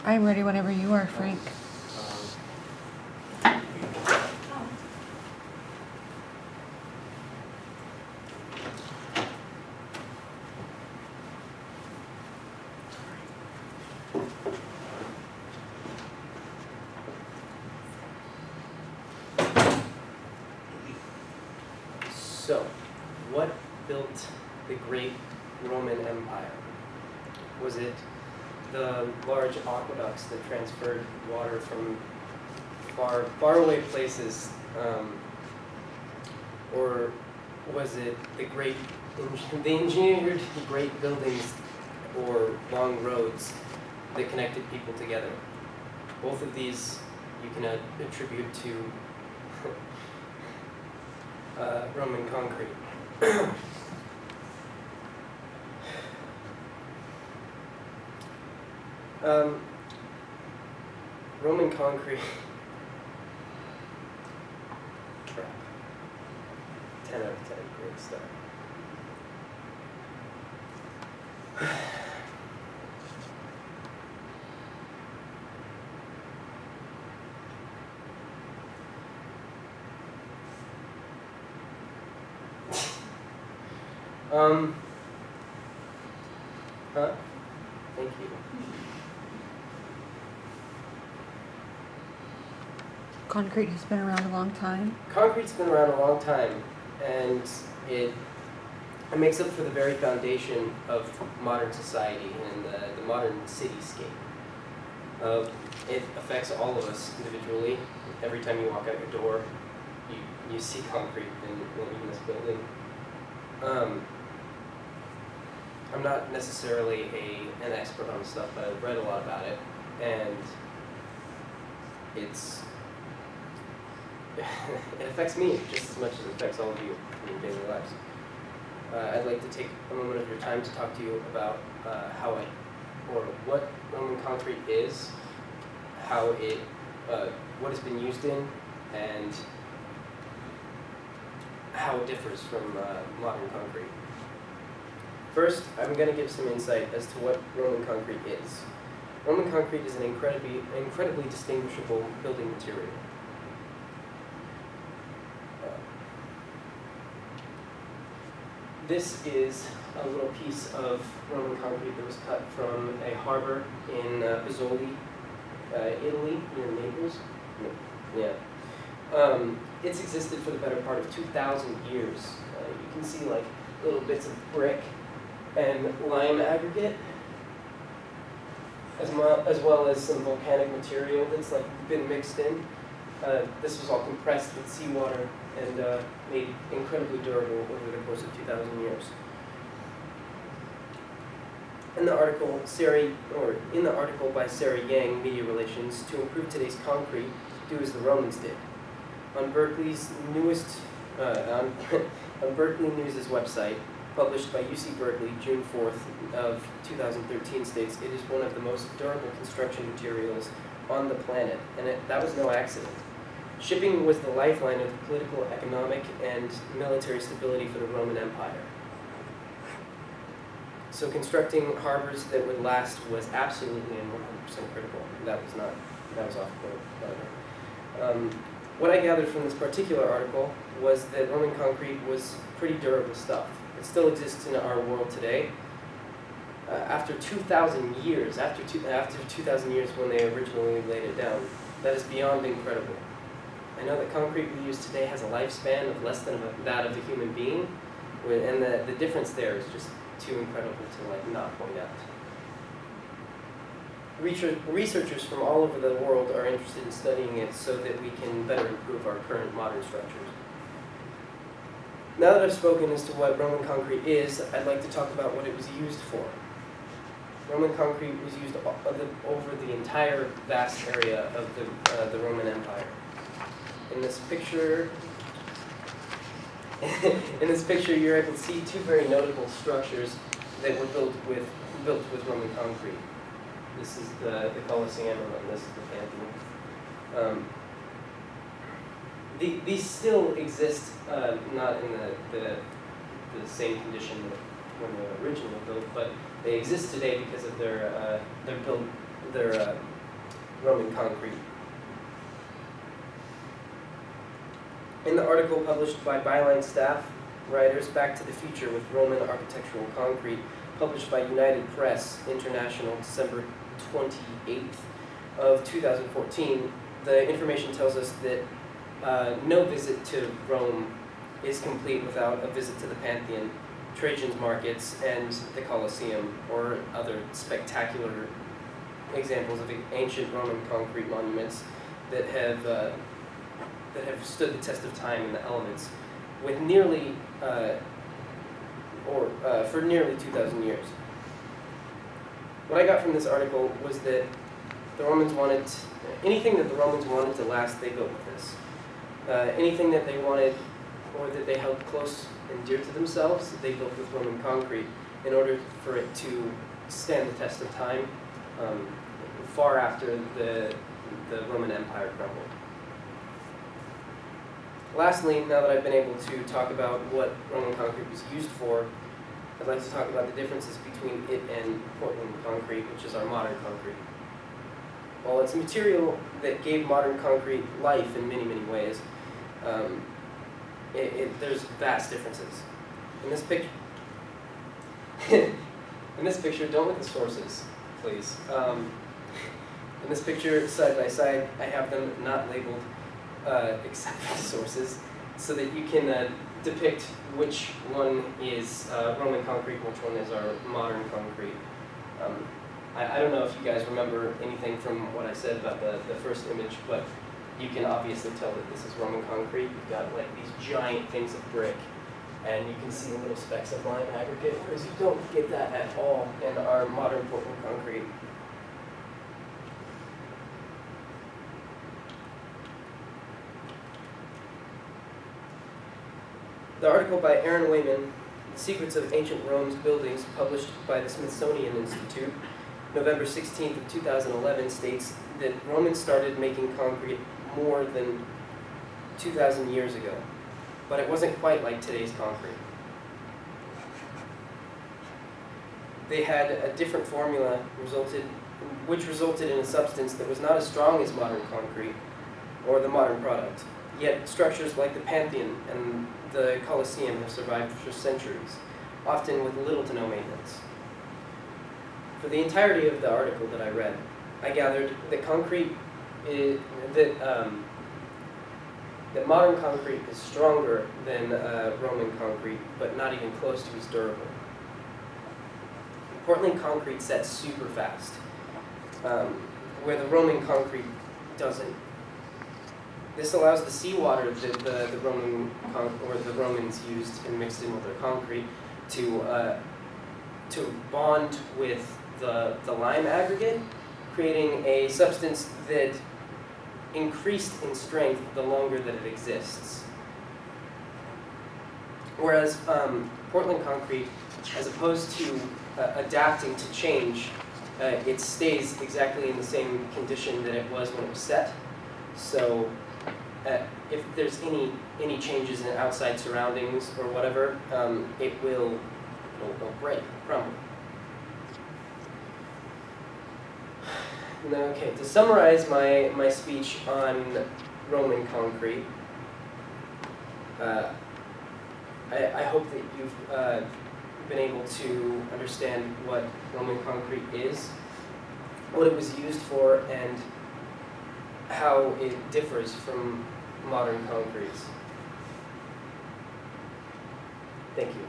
I'm ready whenever you are, Frank. So, what built the great Roman Empire? Was it the large aqueducts that transferred water from faraway places, or was it the engineered great buildings or long roads that connected people together? Both of these you can attribute to Roman concrete. Roman concrete. Crap. 10 out of 10, great stuff. Thank you. Concrete has been around a long time. Concrete's been around a long time, and it makes up for the very foundation of modern society and the modern cityscape. It affects all of us individually. Every time you walk out your door, you see concrete in this building. I'm not necessarily an expert on this stuff, but I've read a lot about it, and it affects me just as much as it affects all of you in your daily lives. I'd like to take a moment of your time to talk to you about what Roman concrete is, what it's been used in, and how it differs from modern concrete. First, I'm going to give some insight as to what Roman concrete is. Roman concrete is an incredibly distinguishable building material. This is a little piece of Roman concrete that was cut from a harbor in Pizzoli, Italy, near Naples. Yeah. It's existed for the better part of 2,000 years. You can see like little bits of brick and lime aggregate, as well as some volcanic material that's like been mixed in. This was all compressed with seawater and made incredibly durable over the course of 2,000 years. In the article by Sarah Yang, Media Relations, to improve today's concrete, do as the Romans did. On Berkeley's newest, on Berkeley News' website, published by UC Berkeley, June 4th of 2013, states it is one of the most durable construction materials on the planet, and that was no accident. Shipping was the lifeline of the political, economic, and military stability for the Roman Empire. So constructing harbors that would last was absolutely and 100% critical. That was off point. What I gathered from this particular article was that Roman concrete was pretty durable stuff. It still exists in our world today. After 2,000 years, after 2,000 years when they originally laid it down, that is beyond incredible. I know that concrete we use today has a lifespan of less than that of a human being, and the difference there is just too incredible to not point out. Researchers from all over the world are interested in studying it so that we can better improve our current modern structures. Now that I've spoken as to what Roman concrete is, I'd like to talk about what it was used for. Roman concrete was used over the entire vast area of the Roman Empire. In this picture, you're able to see two very notable structures that were built with Roman concrete. This is the Colosseum, and this is the Pantheon. These still exist, not in the same condition when they were originally built, but they exist today because of their Roman concrete. In the article published by Byline staff writers, Back to the Future with Roman Architectural Concrete, published by United Press International, December 28th of 2014, the information tells us that no visit to Rome is complete without a visit to the Pantheon, Trajan's markets, and the Colosseum, or other spectacular examples of ancient Roman concrete monuments that have stood the test of time in the elements, with nearly for nearly 2,000 years. What I got from this article was that the Romans wanted anything that the Romans wanted to last, they built with this. Anything that they wanted or that they held close and dear to themselves, they built with Roman concrete in order for it to stand the test of time far after the Roman Empire crumbled. Lastly, now that I've been able to talk about what Roman concrete was used for, I'd like to talk about the differences between it and Portland concrete, which is our modern concrete. While it's a material that gave modern concrete life in many, many ways, there's vast differences. In this picture, don't look at the sources, please. In this picture, side by side, I have them not labeled except for the sources, so that you can depict which one is Roman concrete and which one is our modern concrete. I don't know if you guys remember anything from what I said about the first image, but you can obviously tell that this is Roman concrete. You've got like these giant things of brick, and you can see the little specks of lime aggregate, whereas you don't get that at all in our modern Portland concrete. The article by Aaron Wayman, The Secrets of Ancient Rome's Buildings, published by the Smithsonian Institute, November 16th of 2011, states that Romans started making concrete more than 2,000 years ago, but it wasn't quite like today's concrete. They had a different formula which resulted in a substance that was not as strong as modern concrete or the modern product. Yet structures like the Pantheon and the Colosseum have survived for centuries, often with little to no maintenance. For the entirety of the article that I read, I gathered that that modern concrete is stronger than Roman concrete, but not even close to as durable. Portland concrete sets super fast, where the Roman concrete doesn't. This allows the seawater that the Romans used and mixed in with their concrete to bond with the lime aggregate, creating a substance that increased in strength the longer that it exists. Whereas Portland concrete, as opposed to adapting to change, it stays exactly in the same condition that it was when it was set. So if there's any changes in outside surroundings or whatever, it will break, crumble. Okay, to summarize my speech on Roman concrete, I hope that you've been able to understand what Roman concrete is, what it was used for, and how it differs from modern concretes. Thank you.